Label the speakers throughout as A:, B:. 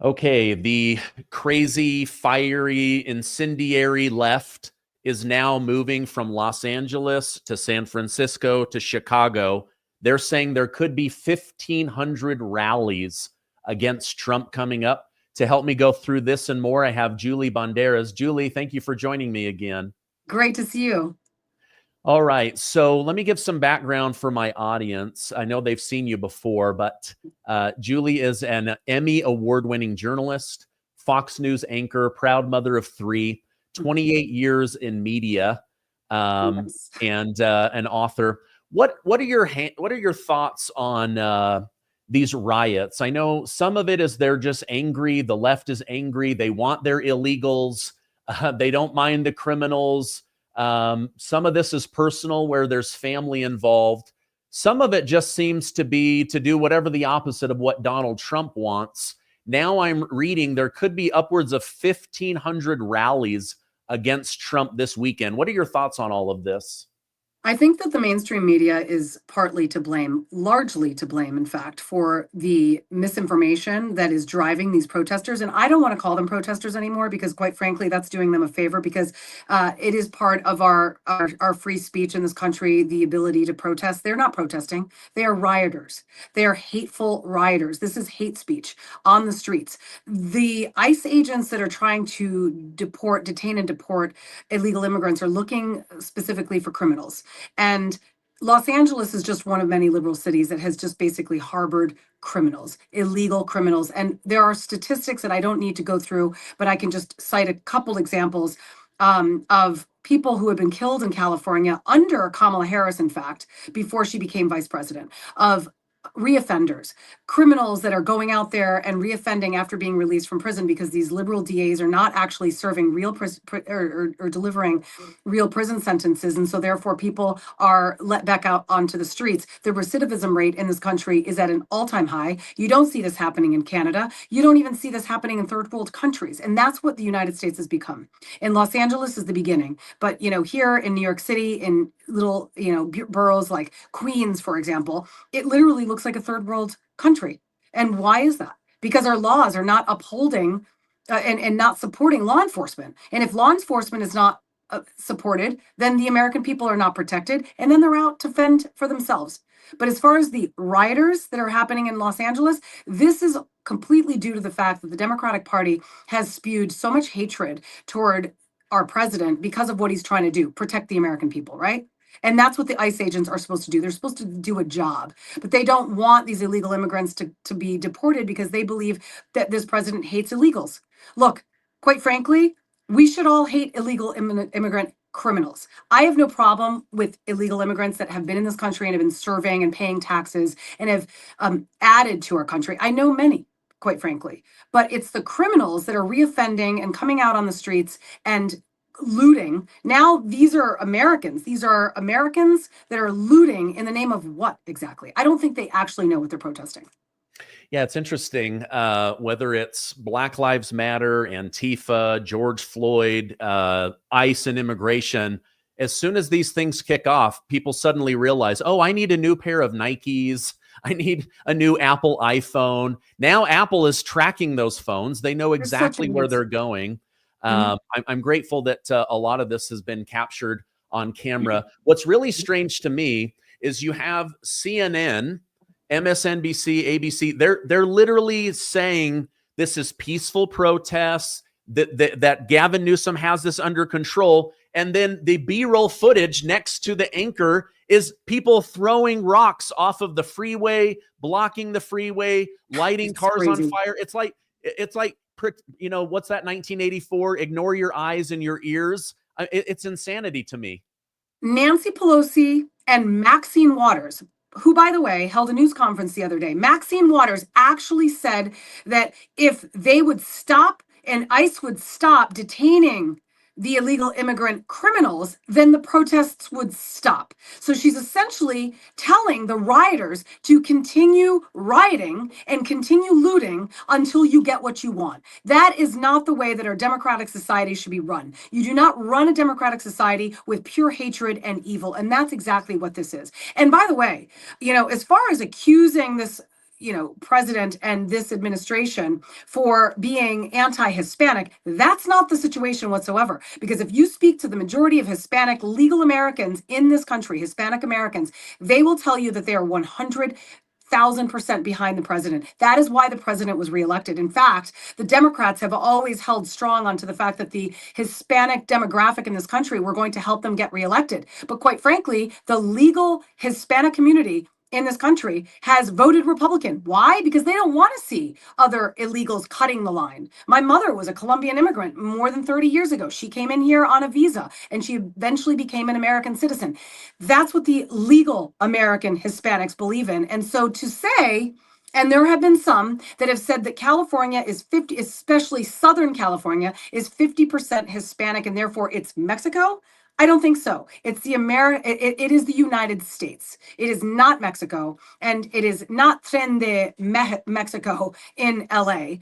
A: Okay, the crazy, fiery, incendiary left is now moving from Los Angeles to San Francisco to Chicago. They're saying there could be 1,500 rallies against Trump coming up. To help me go through this and more, I have Julie Banderas. Julie, thank you for joining me again.
B: Great to see you.
A: All right, so let me give some background for my audience. I know they've seen you before, but Julie is an Emmy Award-winning journalist, Fox News anchor, proud mother of three, 28 years in media,
B: Yes.
A: and an author. What are your thoughts on these riots? I know some of it is they're just angry. The left is angry. They want their illegals. They don't mind the criminals. Some of this is personal where there's family involved. Some of it just seems to be to do whatever the opposite of what Donald Trump wants. Now I'm reading there could be upwards of 1,500 rallies against Trump this weekend. What are your thoughts on all of this?
B: I think that the mainstream media is partly to blame, largely to blame, in fact, for the misinformation that is driving these protesters. And I don't want to call them protesters anymore because, quite frankly, that's doing them a favor because it is part of our free speech in this country, the ability to protest. They're not protesting. They are rioters. They are hateful rioters. This is hate speech on the streets. The ICE agents that are trying to detain and deport illegal immigrants are looking specifically for criminals. And Los Angeles is just one of many liberal cities that has just basically harbored criminals, illegal criminals. And there are statistics that I don't need to go through, but I can just cite a couple examples of people who have been killed in California under Kamala Harris, in fact, before she became vice president, of reoffenders, criminals that are going out there and reoffending after being released from prison because these liberal DAs are not actually serving real or delivering real prison sentences. And so therefore people are let back out onto the streets. The recidivism rate in this country is at an all-time high. You don't see this happening in Canada. You don't even see this happening in third world countries. And that's what the United States has become. In Los Angeles is the beginning. But, here in New York City, in little, boroughs like Queens, for example, it literally looks like a third world country. And why is that? Because our laws are not upholding and not supporting law enforcement. And if law enforcement is not supported, then the American people are not protected, and then they're out to fend for themselves. But as far as the rioters that are happening in Los Angeles, this is completely due to the fact that the Democratic Party has spewed so much hatred toward our president because of what he's trying to do, protect the American people, right? And that's what the ICE agents are supposed to do. They're supposed to do a job, but they don't want these illegal immigrants to be deported because they believe that this president hates illegals. Look, quite frankly, we should all hate illegal immigrant criminals. I have no problem with illegal immigrants that have been in this country and have been serving and paying taxes and have added to our country. I know many, quite frankly, but it's the criminals that are reoffending and coming out on the streets and looting. Now these are Americans. These are Americans that are looting in the name of what exactly? I don't think they actually know what they're protesting.
A: Yeah, it's interesting whether it's Black Lives Matter, Antifa, George Floyd, ICE and immigration. As soon as these things kick off, people suddenly realize, oh, I need a new pair of Nikes. I need a new Apple iPhone. Now Apple is tracking those phones. They know exactly where they're going. I'm grateful that a lot of this has been captured on camera. What's really strange to me is you have CNN, MSNBC, ABC. They're literally saying this is peaceful protests, that Gavin Newsom has this under control. And then the B-roll footage next to the anchor is people throwing rocks off of the freeway, blocking the freeway, lighting cars on fire. It's like, what's that 1984? Ignore your eyes and your ears. It's insanity to me.
B: Nancy Pelosi and Maxine Waters, who, by the way, held a news conference the other day. Maxine Waters actually said that if they would stop and ICE would stop detaining the illegal immigrant criminals, then the protests would stop. So she's essentially telling the rioters to continue rioting and continue looting until you get what you want. That is not the way that our democratic society should be run. You do not run a democratic society with pure hatred and evil. And that's exactly what this is. And by the way, as far as accusing this president and this administration for being anti-Hispanic. That's not the situation whatsoever. Because if you speak to the majority of Hispanic legal Americans in this country, Hispanic Americans, they will tell you that they are 100,000% behind the president. That is why the president was reelected. In fact, the Democrats have always held strong onto the fact that the Hispanic demographic in this country were going to help them get reelected. But quite frankly, the legal Hispanic community in this country has voted Republican. Why? Because they don't want to see other illegals cutting the line. My mother was a Colombian immigrant more than 30 years ago. She came in here on a visa and she eventually became an American citizen. That's what the legal American Hispanics believe in. And so to say, and there have been some that have said that California is 50, especially Southern California, is 50% Hispanic and therefore it's Mexico. I don't think so. It's the it is the United States. It is not Mexico, and it is not Tren de Mexico in LA.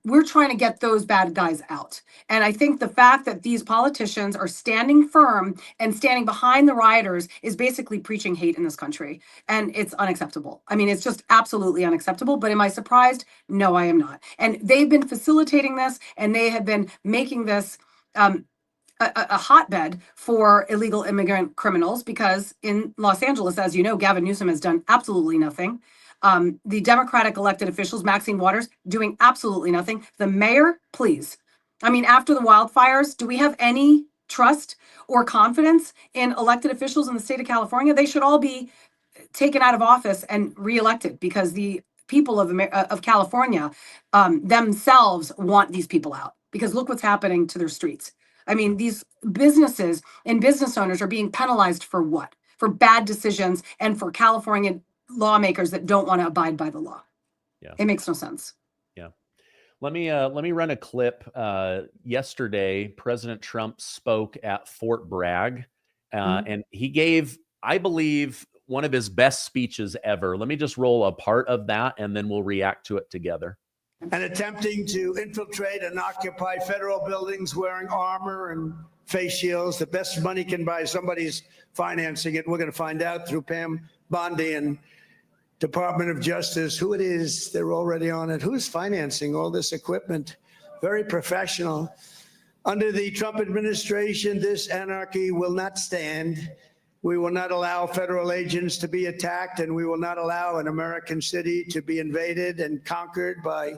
B: We're trying to get those bad guys out. And I think the fact that these politicians are standing firm and standing behind the rioters is basically preaching hate in this country. And it's unacceptable. I mean, it's just absolutely unacceptable. But am I surprised? No, I am not. And they've been facilitating this, and they have been making this a hotbed for illegal immigrant criminals, because in Los Angeles, as you know, Gavin Newsom has done absolutely nothing. The Democratic elected officials, Maxine Waters, doing absolutely nothing. The mayor, please. I mean, after the wildfires, do we have any trust or confidence in elected officials in the state of California? They should all be taken out of office and reelected, because the people of California themselves want these people out, because look what's happening to their streets. I mean, these businesses and business owners are being penalized for what? For bad decisions and for California lawmakers that don't want to abide by the law. Yeah. It makes no sense.
A: Yeah. Let me run a clip. Yesterday, President Trump spoke at Fort Bragg, and he gave, I believe, one of his best speeches ever. Let me just roll a part of that, and then we'll react to it together.
C: And attempting to infiltrate and occupy federal buildings wearing armor and face shields. The best money can buy, somebody's financing it. We're going to find out through Pam Bondi and Department of Justice who it is. They're already on it. Who's financing all this equipment? Very professional. Under the Trump administration, this anarchy will not stand. We will not allow federal agents to be attacked, and we will not allow an American city to be invaded and conquered by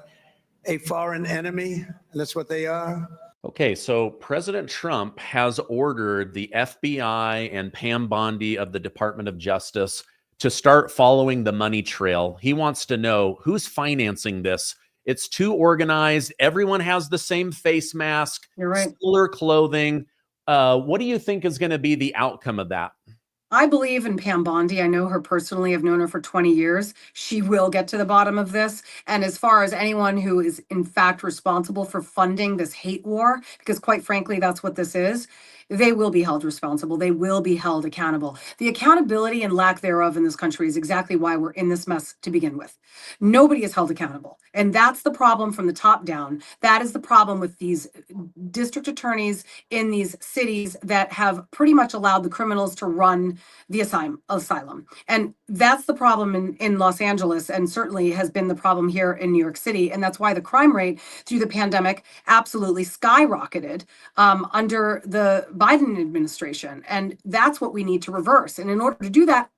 C: a foreign enemy. And that's what they are.
A: Okay, so President Trump has ordered the FBI and Pam Bondi of the Department of Justice to start following the money trail. He wants to know who's financing this. It's too organized. Everyone has the same face mask,
B: You're right.
A: Similar clothing. What do you think is going to be the outcome of that?
B: I believe in Pam Bondi. I know her personally. I've known her for 20 years. She will get to the bottom of this. And as far as anyone who is in fact responsible for funding this hate war, because quite frankly, that's what this is, they will be held responsible. They will be held accountable. The accountability and lack thereof in this country is exactly why we're in this mess to begin with. Nobody is held accountable. And that's the problem from the top down. That is the problem with these district attorneys in these cities that have pretty much allowed the criminals to run the asylum. And that's the problem in Los Angeles, and certainly has been the problem here in New York City. And that's why the crime rate through the pandemic absolutely skyrocketed under the Biden administration. And that's what we need to reverse. And in order to do that,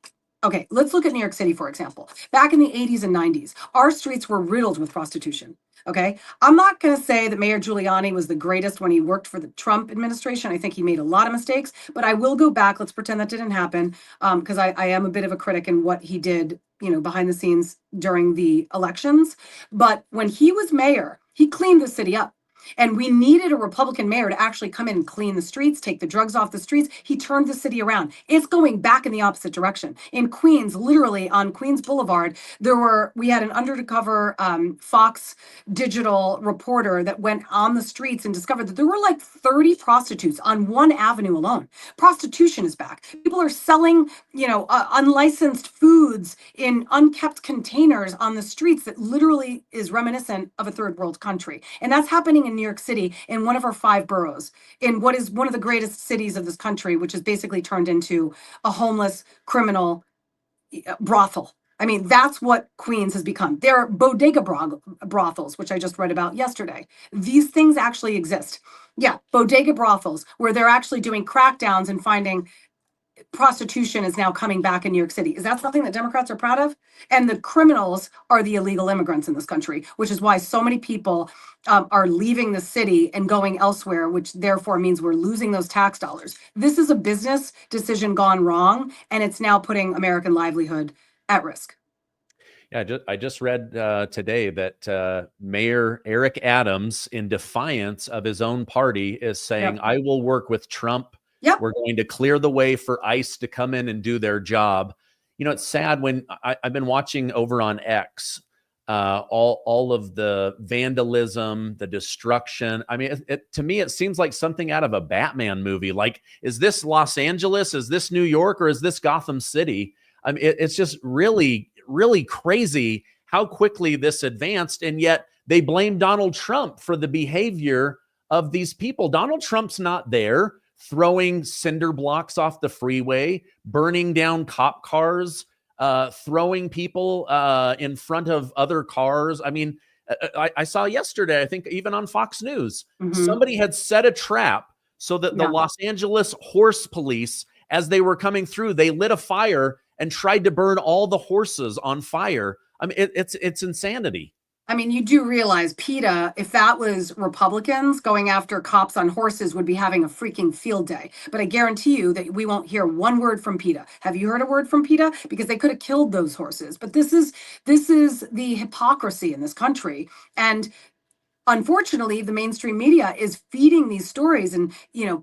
B: okay, let's look at New York City, for example. Back in the 80s and 90s, our streets were riddled with prostitution. Okay, I'm not going to say that Mayor Giuliani was the greatest when he worked for the Trump administration. I think he made a lot of mistakes, but I will go back. Let's pretend that didn't happen, because I am a bit of a critic in what he did, behind the scenes during the elections. But when he was mayor, he cleaned the city up. And we needed a Republican mayor to actually come in and clean the streets, take the drugs off the streets. He turned the city around. It's going back in the opposite direction. In Queens, literally on Queens Boulevard, we had an undercover Fox digital reporter that went on the streets and discovered that there were like 30 prostitutes on one avenue alone. Prostitution is back. People are selling, unlicensed foods in unkept containers on the streets that literally is reminiscent of a third world country. And that's happening in New York City, in one of our 5 boroughs, in what is one of the greatest cities of this country, which is basically turned into a homeless criminal brothel. I mean, that's what Queens has become. There are bodega brothels, which I just read about yesterday. These things actually exist. Yeah, bodega brothels, where they're actually doing crackdowns and finding prostitution is now coming back in New York City. Is that something that Democrats are proud of? And the criminals are the illegal immigrants in this country, which is why so many people are leaving the city and going elsewhere, which therefore means we're losing those tax dollars. This is a business decision gone wrong, and it's now putting American livelihood at risk.
A: Yeah, I just read today that Mayor Eric Adams, in defiance of his own party, is saying,
B: Yep.
A: I will work with Trump.
B: Yep.
A: We're going to clear the way for ICE to come in and do their job. You know, it's sad when I've been watching over on X, all of the vandalism, the destruction. I mean, to me, it seems like something out of a Batman movie. Like, is this Los Angeles? Is this New York? Or is this Gotham City? I mean, it's just really crazy how quickly this advanced. And yet they blame Donald Trump for the behavior of these people. Donald Trump's not there throwing cinder blocks off the freeway, burning down cop cars, throwing people in front of other cars. I mean, I saw yesterday, I think even on Fox News, somebody had set a trap so that the Los Angeles Horse Police, as they were coming through, they lit a fire and tried to burn all the horses on fire. I mean, it's insanity.
B: I mean, you do realize PETA, if that was Republicans going after cops on horses, would be having a freaking field day. But I guarantee you that we won't hear one word from PETA. Have you heard a word from PETA? Because they could have killed those horses. But this is the hypocrisy in this country. And unfortunately, the mainstream media is feeding these stories and,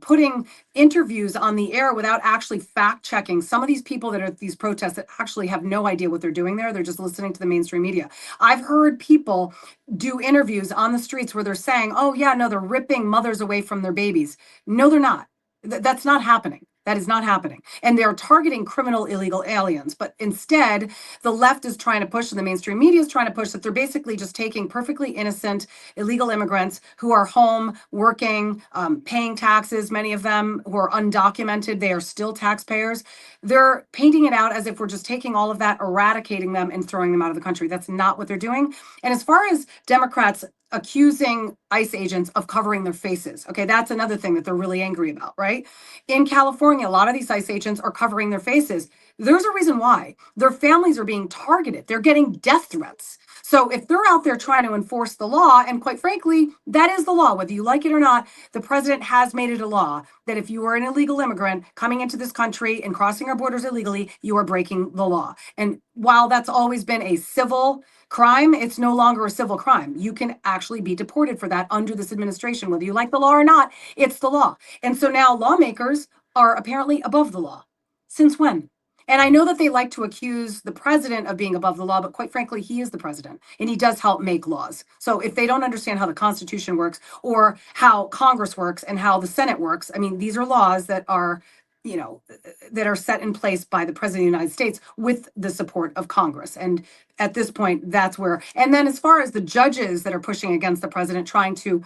B: putting interviews on the air without actually fact checking some of these people that are at these protests that actually have no idea what they're doing there. They're just listening to the mainstream media. I've heard people do interviews on the streets where they're saying, oh yeah, no, they're ripping mothers away from their babies. No, they're not. That's not happening. That is not happening. And they're targeting criminal illegal aliens. But instead, the left is trying to push, and the mainstream media is trying to push, that they're basically just taking perfectly innocent illegal immigrants who are home working, paying taxes, many of them who are undocumented. They are still taxpayers. They're painting it out as if we're just taking all of that, eradicating them, and throwing them out of the country. That's not what they're doing. And as far as Democrats accusing ICE agents of covering their faces. Okay, that's another thing that they're really angry about, right? In California, a lot of these ICE agents are covering their faces. There's a reason why. Their families are being targeted. They're getting death threats. So if they're out there trying to enforce the law, and quite frankly, that is the law, whether you like it or not, the president has made it a law that if you are an illegal immigrant coming into this country and crossing our borders illegally, you are breaking the law. And while that's always been a civil crime, it's no longer a civil crime. You can actually be deported for that under this administration, whether you like the law or not. It's the law. And so now lawmakers are apparently above the law. Since when? And I know that they like to accuse the president of being above the law, but quite frankly, he is the president and he does help make laws. So if they don't understand how the Constitution works or how Congress works and how the Senate works, I mean, these are laws that are that are set in place by the president of the United States with the support of Congress. And at this point, that's where, and then as far as the judges that are pushing against the president, trying to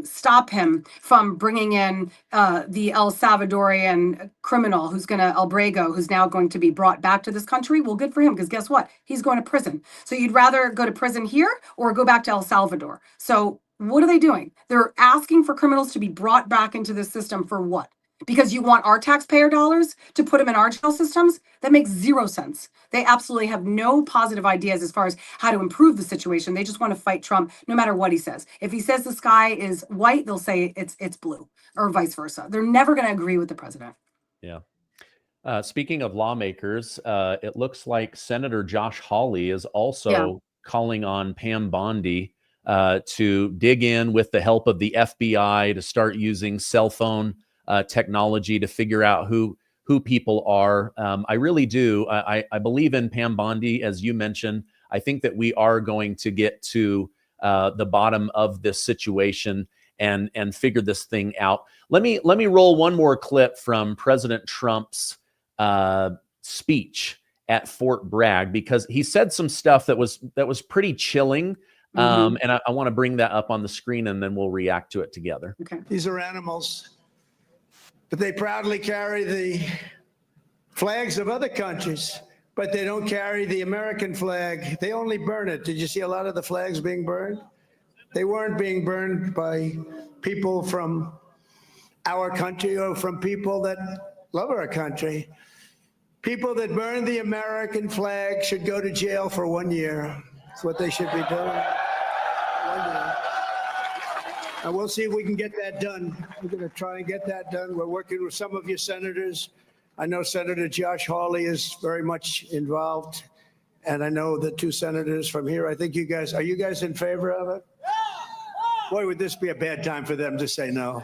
B: stop him from bringing in the El Salvadorian criminal who's El Bragg, who's now going to be brought back to this country. Well, good for him, because guess what? He's going to prison. So you'd rather go to prison here or go back to El Salvador. So what are they doing? They're asking for criminals to be brought back into the system for what? Because you want our taxpayer dollars to put them in our jail systems? That makes zero sense. They absolutely have no positive ideas as far as how to improve the situation. They just want to fight Trump no matter what he says. If he says the sky is white, they'll say it's blue, or vice versa. They're never going to agree with the president.
A: Yeah. Speaking of lawmakers, it looks like Senator Josh Hawley is also calling on Pam Bondi to dig in with the help of the FBI to start using cell phone technology to figure out who people are. I really do. I believe in Pam Bondi, as you mentioned. I think that we are going to get to the bottom of this situation and figure this thing out. Let me roll one more clip from President Trump's speech at Fort Bragg, because he said some stuff that was pretty chilling. And I want to bring that up on the screen, and then we'll react to it together.
B: Okay.
C: These are animals, but they proudly carry the flags of other countries. but they don't carry the American flag. They only burn it. Did you see a lot of the flags being burned? They weren't being burned by people from our country or from people that love our country. People that burn the American flag should go to jail for 1 year. That's what they should be doing. 1 year. And we'll see if we can get that done. We're going to try and get that done. We're working with some of your senators. I know Senator Josh Hawley is very much involved. And I know the two senators from here. I think are you guys in favor of it? Boy, would this be a bad time for them to say no.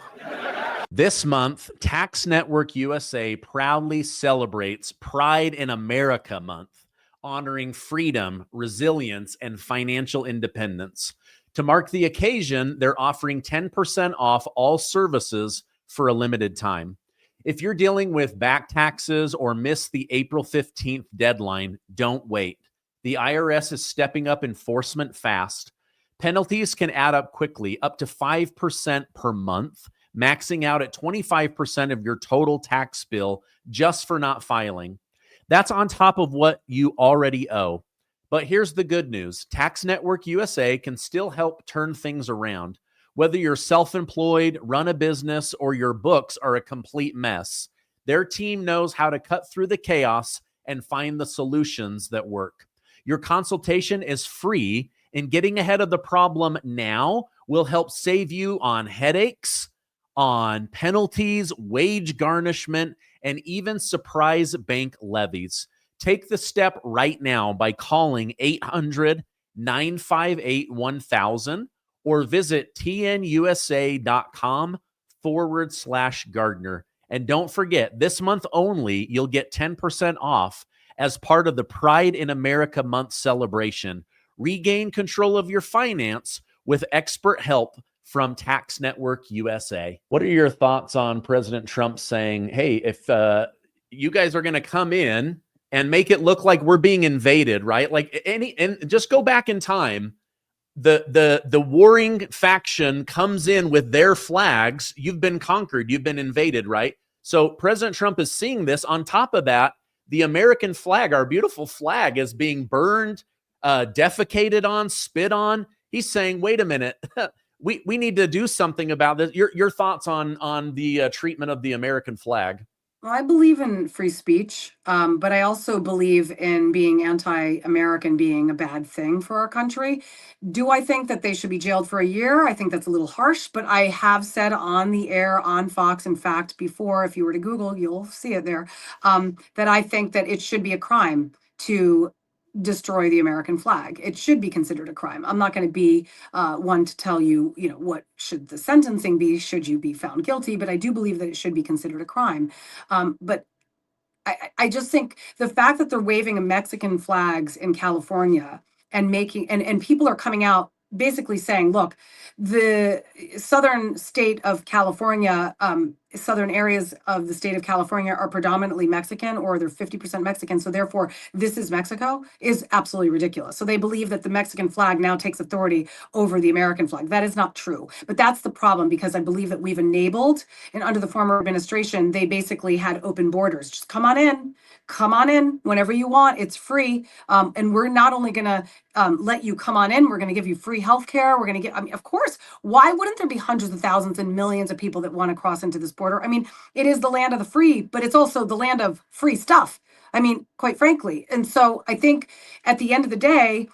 A: This month, Tax Network USA proudly celebrates Pride in America Month, honoring freedom, resilience, and financial independence. To mark the occasion, they're offering 10% off all services for a limited time. If you're dealing with back taxes or missed the April 15th deadline, don't wait. The IRS is stepping up enforcement fast. Penalties can add up quickly, up to 5% per month, maxing out at 25% of your total tax bill just for not filing. That's on top of what you already owe. But here's the good news. Tax Network USA can still help turn things around. Whether you're self-employed, run a business, or your books are a complete mess, their team knows how to cut through the chaos and find the solutions that work. Your consultation is free, and getting ahead of the problem now will help save you on headaches, on penalties, wage garnishment, and even surprise bank levies. Take the step right now by calling 800-958-1000 or visit tnusa.com/Gardner. And don't forget, this month only, you'll get 10% off as part of the Pride in America Month celebration. Regain control of your finance with expert help from Tax Network USA. What are your thoughts on President Trump saying, hey, if you guys are going to come in and make it look like we're being invaded, right? Like and just go back in time. The warring faction comes in with their flags. You've been conquered. You've been invaded, right? So President Trump is seeing this. On top of that, the American flag, our beautiful flag, is being burned, defecated on, spit on. He's saying, wait a minute, we need to do something about this. Your thoughts on the treatment of the American flag?
B: Well, I believe in free speech, but I also believe in being anti-American being a bad thing for our country. Do I think that they should be jailed for a year? I think that's a little harsh, but I have said on the air, on Fox, in fact, before, if you were to Google, you'll see it there, that I think that it should be a crime to destroy the American flag. It should be considered a crime. I'm not going to be one to tell you, what should the sentencing be, should you be found guilty, but I do believe that it should be considered a crime. But I just think the fact that they're waving Mexican flags in California and and people are coming out basically saying, look, the southern state of California, southern areas of the state of California are predominantly Mexican, or they're 50% Mexican. So therefore, this is Mexico, is absolutely ridiculous. So they believe that the Mexican flag now takes authority over the American flag. That is not true. But that's the problem, because I believe that we've enabled, and under the former administration, they basically had open borders. Just come on in whenever you want. It's free. And we're not only going to let you come on in, we're going to give you free healthcare. We're going to of course, why wouldn't there be hundreds of thousands and millions of people that want to cross into this border? I mean, it is the land of the free, but it's also the land of free stuff. I mean, quite frankly. And so I think at the end of the day,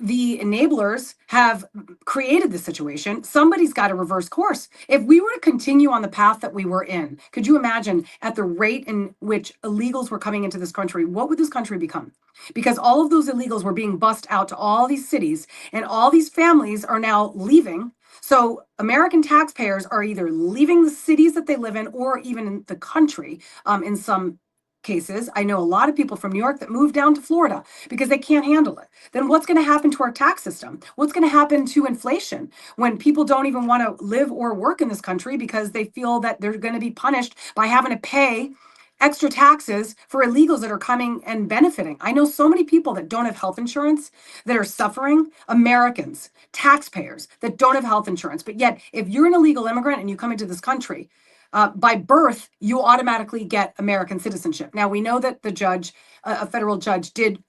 B: the enablers have created this situation. Somebody's got to reverse course. If we were to continue on the path that we were in, could you imagine at the rate in which illegals were coming into this country, what would this country become? Because all of those illegals were being bussed out to all these cities, and all these families are now leaving. So American taxpayers are either leaving the cities that they live in, or even in the country in some cases. I know a lot of people from New York that moved down to Florida because they can't handle it. Then what's going to happen to our tax system? What's going to happen to inflation when people don't even want to live or work in this country because they feel that they're going to be punished by having to pay extra taxes for illegals that are coming and benefiting? I know so many people that don't have health insurance that are suffering, Americans, taxpayers that don't have health insurance. But yet, if you're an illegal immigrant and you come into this country, by birth, you automatically get American citizenship. Now, we know that the judge, a federal judge, did,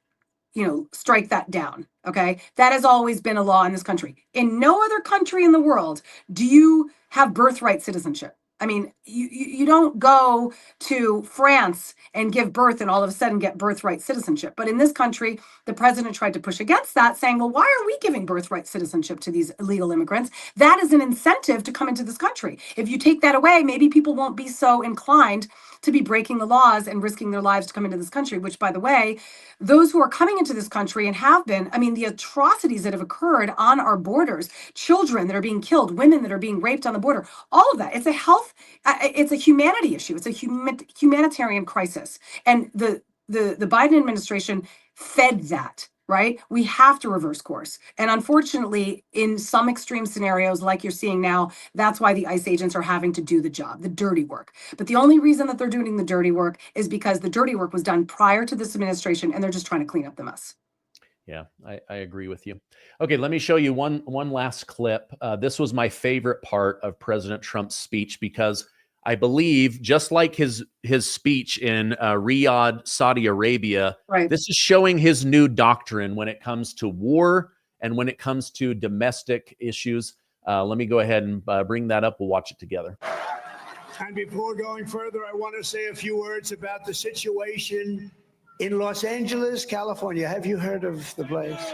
B: strike that down. Okay. That has always been a law in this country. In no other country in the world do you have birthright citizenship. I mean, you don't go to France and give birth and all of a sudden get birthright citizenship. But in this country, the president tried to push against that, saying, well, why are we giving birthright citizenship to these illegal immigrants? That is an incentive to come into this country. If you take that away, maybe people won't be so inclined to be breaking the laws and risking their lives to come into this country, which, by the way, those who are coming into this country and have been, I mean, the atrocities that have occurred on our borders, children that are being killed, women that are being raped on the border, all of that. It's a health, it's a humanity issue. It's a humanitarian crisis. And the Biden administration fed that. Right? We have to reverse course. And unfortunately, in some extreme scenarios, like you're seeing now, that's why the ICE agents are having to do the job, the dirty work. But the only reason that they're doing the dirty work is because the dirty work was done prior to this administration, and they're just trying to clean up the mess.
A: Yeah, I agree with you. Okay, let me show you one last clip. This was my favorite part of President Trump's speech because I believe, just like his speech in Riyadh, Saudi Arabia,
B: right,
A: this is showing his new doctrine when it comes to war and when it comes to domestic issues. Let me go ahead and bring that up. We'll watch it together.
C: And before going further, I want to say a few words about the situation in Los Angeles, California. Have you heard of the place?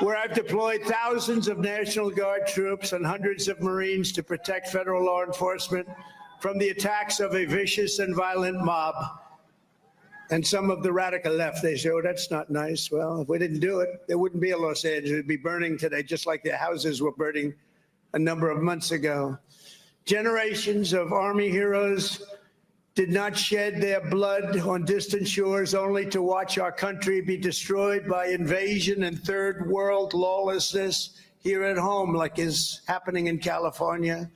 C: Where I've deployed thousands of National Guard troops and hundreds of Marines to protect federal law enforcement from the attacks of a vicious and violent mob. And some of the radical left, they say, oh, that's not nice. Well, if we didn't do it, there wouldn't be a Los Angeles. It'd be burning today, just like the houses were burning a number of months ago. Generations of Army heroes did not shed their blood on distant shores only to watch our country be destroyed by invasion and third world lawlessness here at home, like is happening in California.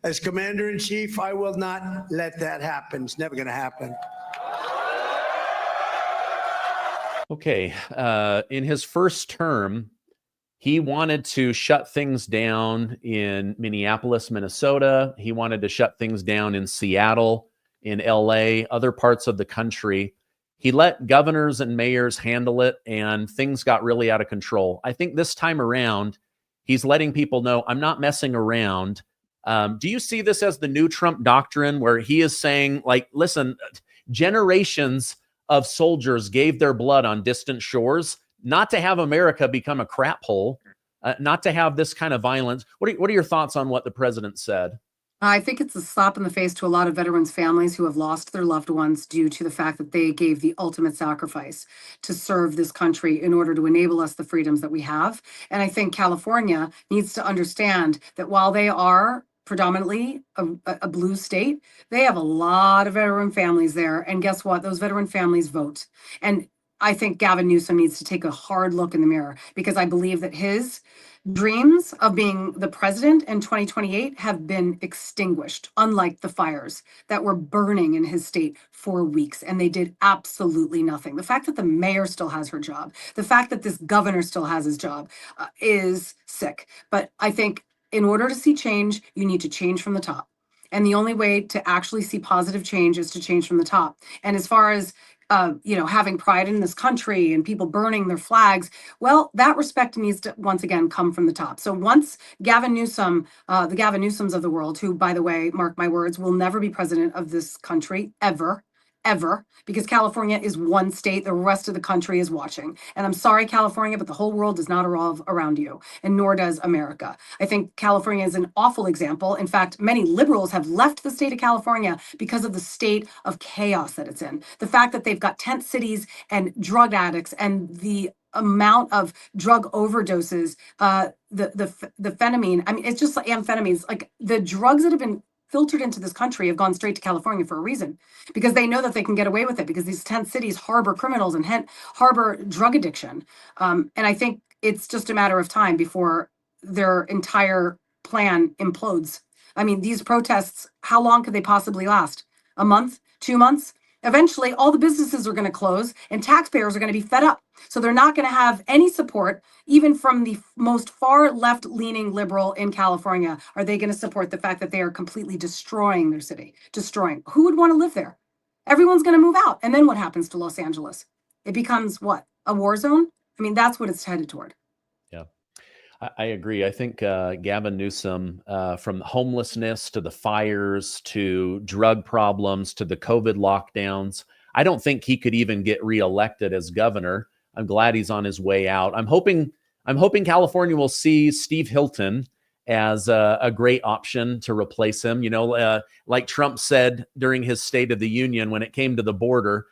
C: As Commander-in-Chief, I will not let that happen. It's never going to happen.
A: Okay. In his first term, he wanted to shut things down in Minneapolis, Minnesota. He wanted to shut things down in Seattle, in LA, other parts of the country. He let governors and mayors handle it, and things got really out of control. I think this time around, he's letting people know, I'm not messing around. Do you see this as the new Trump doctrine, where he is saying, like, listen, generations of soldiers gave their blood on distant shores, not to have America become a crap hole, not to have this kind of violence? What are your thoughts on what the president said?
B: I think it's a slap in the face to a lot of veterans' families who have lost their loved ones due to the fact that they gave the ultimate sacrifice to serve this country in order to enable us the freedoms that we have. And I think California needs to understand that while they are predominantly a blue state, they have a lot of veteran families there. And guess what? Those veteran families vote. And I think Gavin Newsom needs to take a hard look in the mirror, because I believe that his dreams of being the president in 2028 have been extinguished, unlike the fires that were burning in his state for weeks, and they did absolutely nothing. The fact that the mayor still has her job, the fact that this governor still has his job, is sick. But I think in order to see change, you need to change from the top. And the only way to actually see positive change is to change from the top. And as far as having pride in this country and people burning their flags, well, that respect needs to once again come from the top. So once Gavin Newsom, the Gavin Newsoms of the world, who, by the way, mark my words, will never be president of this country ever, because California is one state, the rest of the country is watching. And I'm sorry, California, but the whole world does not revolve around you, and nor does America. I think California is an awful example. In fact, many liberals have left the state of California because of the state of chaos that it's in. The fact that they've got tent cities and drug addicts, and the amount of drug overdoses, the phenamine. I mean, it's just like amphetamines, like the drugs that have been filtered into this country have gone straight to California for a reason, because they know that they can get away with it, because these tent cities harbor criminals and harbor drug addiction. And I think it's just a matter of time before their entire plan implodes. I mean, these protests, how long could they possibly last? A month, 2 months? Eventually, all the businesses are going to close and taxpayers are going to be fed up. So they're not going to have any support, even from the most far left leaning liberal in California. Are they going to support the fact that they are completely destroying their city? Destroying. Who would want to live there? Everyone's going to move out. And then what happens to Los Angeles? It becomes what? A war zone? I mean, that's what it's headed toward.
A: Yeah. I agree. I think Gavin Newsom, from homelessness to the fires to drug problems to the COVID lockdowns, I don't think he could even get reelected as governor. I'm glad he's on his way out. I'm hoping California will see Steve Hilton as a great option to replace him. You know, like Trump said during his State of the Union when it came to the border,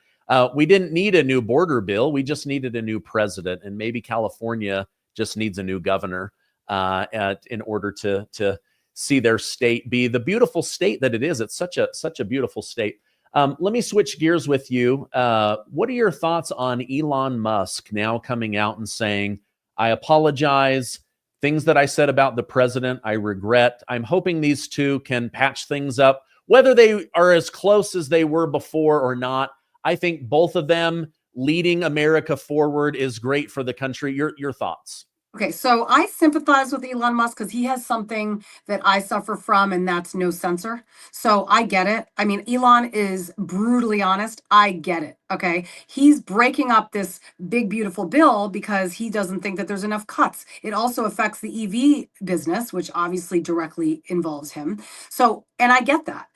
A: we didn't need a new border bill. We just needed a new president, and maybe California just needs a new governor in order to see their state be the beautiful state that it is. It's such a beautiful state. Let me switch gears with you. What are your thoughts on Elon Musk now coming out and saying, I apologize, things that I said about the president, I regret. I'm hoping these two can patch things up, whether they are as close as they were before or not. I think both of them leading America forward is great for the country. Your thoughts?
B: Okay, so I sympathize with Elon Musk because he has something that I suffer from, and that's no censor. So I get it. I mean, Elon is brutally honest. I get it. Okay. He's breaking up this big, beautiful bill because he doesn't think that there's enough cuts. It also affects the EV business, which obviously directly involves him. So, and I get that.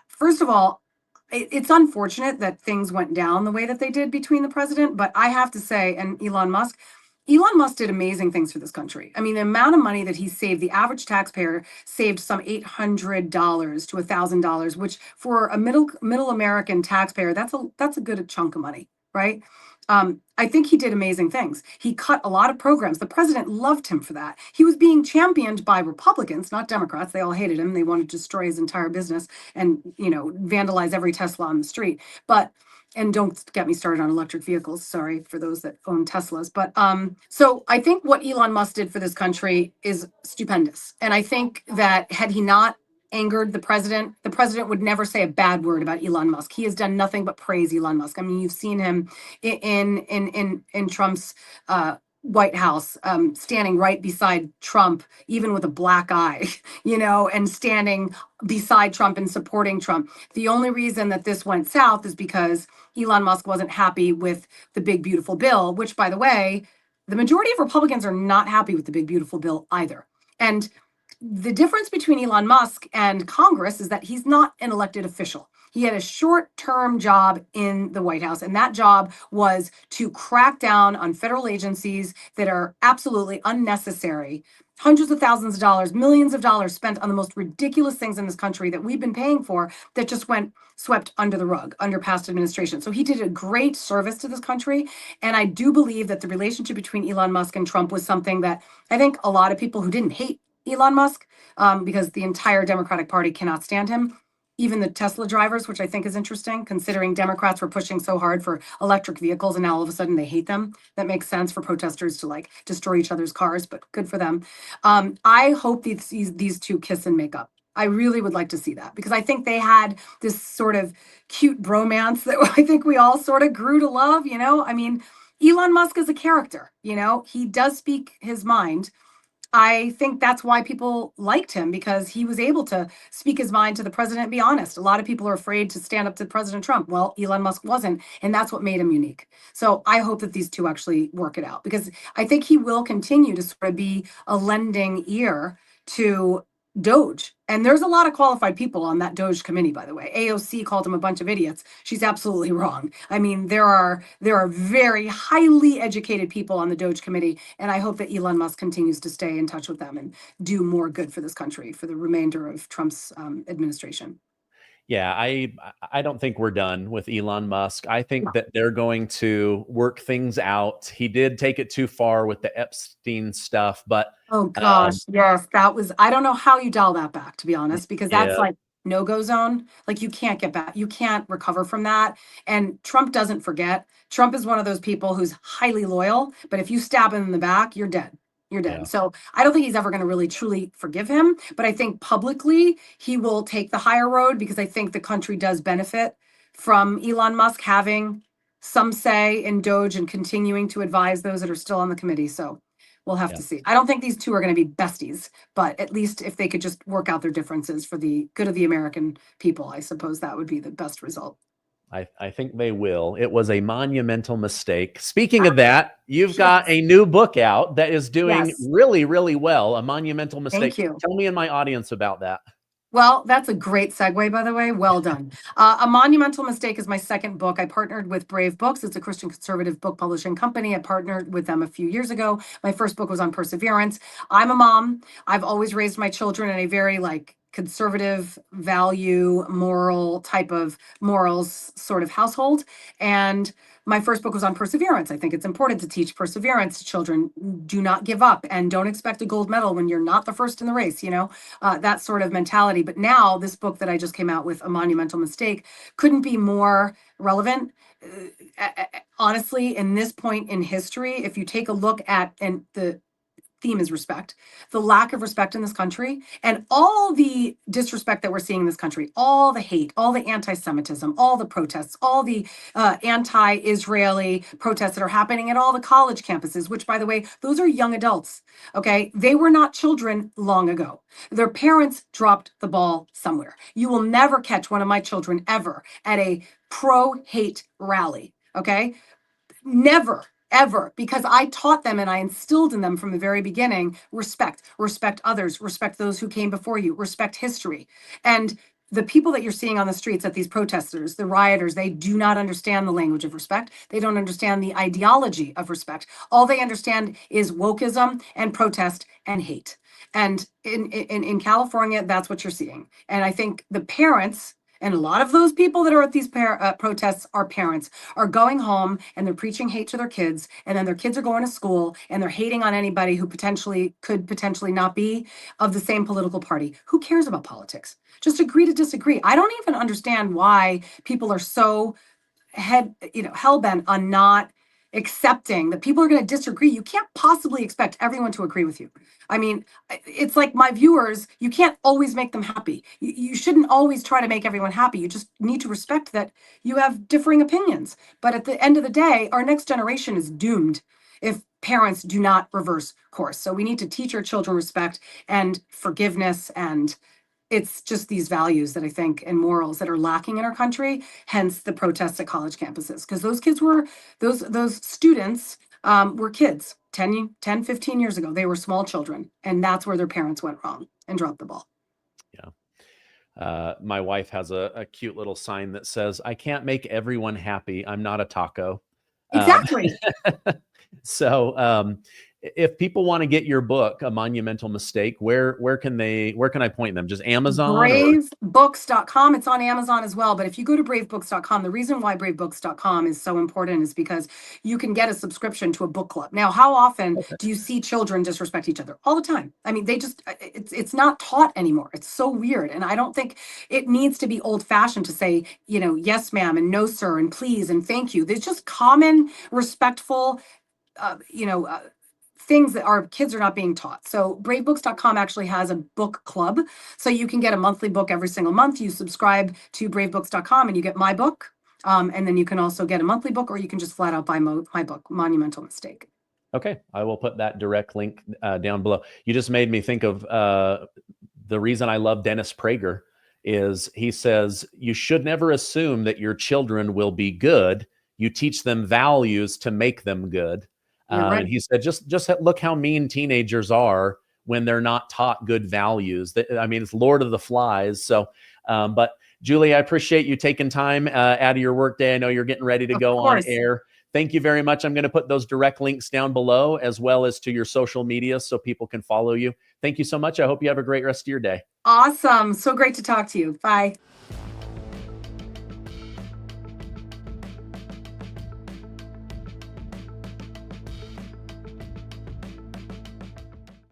B: First of all, it's unfortunate that things went down the way that they did between the president, but I have to say, and Elon Musk did amazing things for this country. I mean, the amount of money that he saved, the average taxpayer saved some $800 to $1,000, which for a middle American taxpayer, that's a good chunk of money, right? I think he did amazing things. He cut a lot of programs. The president loved him for that. He was being championed by Republicans, not Democrats. They all hated him. They wanted to destroy his entire business and, vandalize every Tesla on the street. And don't get me started on electric vehicles. Sorry for those that own Teslas. But so I think what Elon Musk did for this country is stupendous. And I think that had he not angered the president would never say a bad word about Elon Musk. He has done nothing but praise Elon Musk. I mean, you've seen him in Trump's White House, standing right beside Trump, even with a black eye, and standing beside Trump and supporting Trump. The only reason that this went south is because Elon Musk wasn't happy with the big, beautiful bill, which, by the way, the majority of Republicans are not happy with the big, beautiful bill either. And the difference between Elon Musk and Congress is that he's not an elected official. He had a short-term job in the White House, and that job was to crack down on federal agencies that are absolutely unnecessary. Hundreds of thousands of dollars, millions of dollars spent on the most ridiculous things in this country that we've been paying for that just went swept under the rug under past administration. So he did a great service to this country. And I do believe that the relationship between Elon Musk and Trump was something that I think a lot of people who didn't hate Elon Musk, because the entire Democratic Party cannot stand him, even the Tesla drivers, which I think is interesting, considering Democrats were pushing so hard for electric vehicles and now all of a sudden they hate them. That makes sense for protesters to destroy each other's cars, but good for them. I hope these two kiss and make up. I really would like to see that because I think they had this sort of cute bromance that I think we all sort of grew to love, I mean, Elon Musk is a character, he does speak his mind. I think that's why people liked him, because he was able to speak his mind to the president and be honest. A lot of people are afraid to stand up to President Trump. Well, Elon Musk wasn't, and that's what made him unique. So I hope that these two actually work it out, because I think he will continue to sort of be a lending ear to Doge. And there's a lot of qualified people on that Doge committee, by the way. AOC called him a bunch of idiots. She's absolutely wrong. I mean, there are very highly educated people on the Doge committee, and I hope that Elon Musk continues to stay in touch with them and do more good for this country for the remainder of Trump's administration.
A: Yeah, I don't think we're done with Elon Musk. I think that they're going to work things out. He did take it too far with the Epstein stuff, but
B: oh gosh, yes, that was, I don't know how you dial that back, to be honest, because that's like no-go zone. Like you can't get back, you can't recover from that. And Trump doesn't forget. Trump is one of those people who's highly loyal, but if you stab him in the back, you're dead. You're dead. Yeah. So I don't think he's ever going to really truly forgive him, but I think publicly he will take the higher road because I think the country does benefit from Elon Musk having some say in Doge and continuing to advise those that are still on the committee. So we'll have to see. I don't think these two are going to be besties, but at least if they could just work out their differences for the good of the American people, I suppose that would be the best result.
A: I think they will. It was a monumental mistake. Speaking of that, you've got a new book out that is doing really, really well. A Monumental Mistake.
B: Thank you.
A: Tell me and my audience about that.
B: Well, that's a great segue, by the way. Well done. A Monumental Mistake is my second book. I partnered with Brave Books. It's a Christian conservative book publishing company. I partnered with them a few years ago. My first book was on perseverance. I'm a mom. I've always raised my children in a very conservative value, moral type of morals sort of household. And my first book was on perseverance. I think it's important to teach perseverance to children. Do not give up and don't expect a gold medal when you're not the first in the race, that sort of mentality. But now this book that I just came out with, A Monumental Mistake, couldn't be more relevant. Honestly, in this point in history, if you take a look at, and the theme is respect, the lack of respect in this country, and all the disrespect that we're seeing in this country, all the hate, all the anti-Semitism, all the protests, all the anti-Israeli protests that are happening at all the college campuses, which, by the way, those are young adults, okay? They were not children long ago. Their parents dropped the ball somewhere. You will never catch one of my children ever at a pro-hate rally, okay? Never. Ever, because I taught them and I instilled in them from the very beginning, respect others, respect those who came before you, respect history. And the people that you're seeing on the streets at these protesters, the rioters, they do not understand the language of respect. They don't understand the ideology of respect. All they understand is wokeism and protest and hate. And in California, that's what you're seeing. And I think the parents, and a lot of those people that are at these protests are parents, are going home and they're preaching hate to their kids, and then their kids are going to school and they're hating on anybody who could potentially not be of the same political party. Who cares about politics? Just agree to disagree. I don't even understand why people are so hell-bent on not accepting that people are going to disagree. You can't possibly expect everyone to agree with you. I mean, it's like my viewers, you can't always make them happy. You shouldn't always try to make everyone happy. You just need to respect that you have differing opinions. But at the end of the day, our next generation is doomed if parents do not reverse course. So we need to teach our children respect and forgiveness, and it's just these values that I think, and morals, that are lacking in our country, hence the protests at college campuses. Because those students were kids 10, 15 years ago. They were small children, and that's where their parents went wrong and dropped the ball.
A: Yeah. My wife has a cute little sign that says, "I can't make everyone happy. I'm not a taco."
B: Exactly.
A: So if people want to get your book, A Monumental Mistake, where can I point them? Just Amazon?
B: Bravebooks.com. It's on Amazon as well. But if you go to bravebooks.com, the reason why bravebooks.com is so important is because you can get a subscription to a book club. Now, how often do you see children disrespect each other? All the time. I mean, it's not taught anymore. It's so weird. And I don't think it needs to be old fashioned to say, yes, ma'am, and no, sir, and please, and thank you. There's just common, respectful, things that our kids are not being taught. So bravebooks.com actually has a book club. So you can get a monthly book every single month. You subscribe to bravebooks.com and you get my book. And then you can also get a monthly book, or you can just flat out buy my book, Monumental Mistake.
A: Okay. I will put that direct link down below. You just made me think of the reason I love Dennis Prager is he says, you should never assume that your children will be good. You teach them values to make them good.
B: Right.
A: And he said, just look how mean teenagers are when they're not taught good values. I mean, it's Lord of the Flies. So, but Julie, I appreciate you taking time out of your workday. I know you're getting ready to go on air. Thank you very much. I'm going to put those direct links down below, as well as to your social media, so people can follow you. Thank you so much. I hope you have a great rest of your day.
B: Awesome. So great to talk to you. Bye.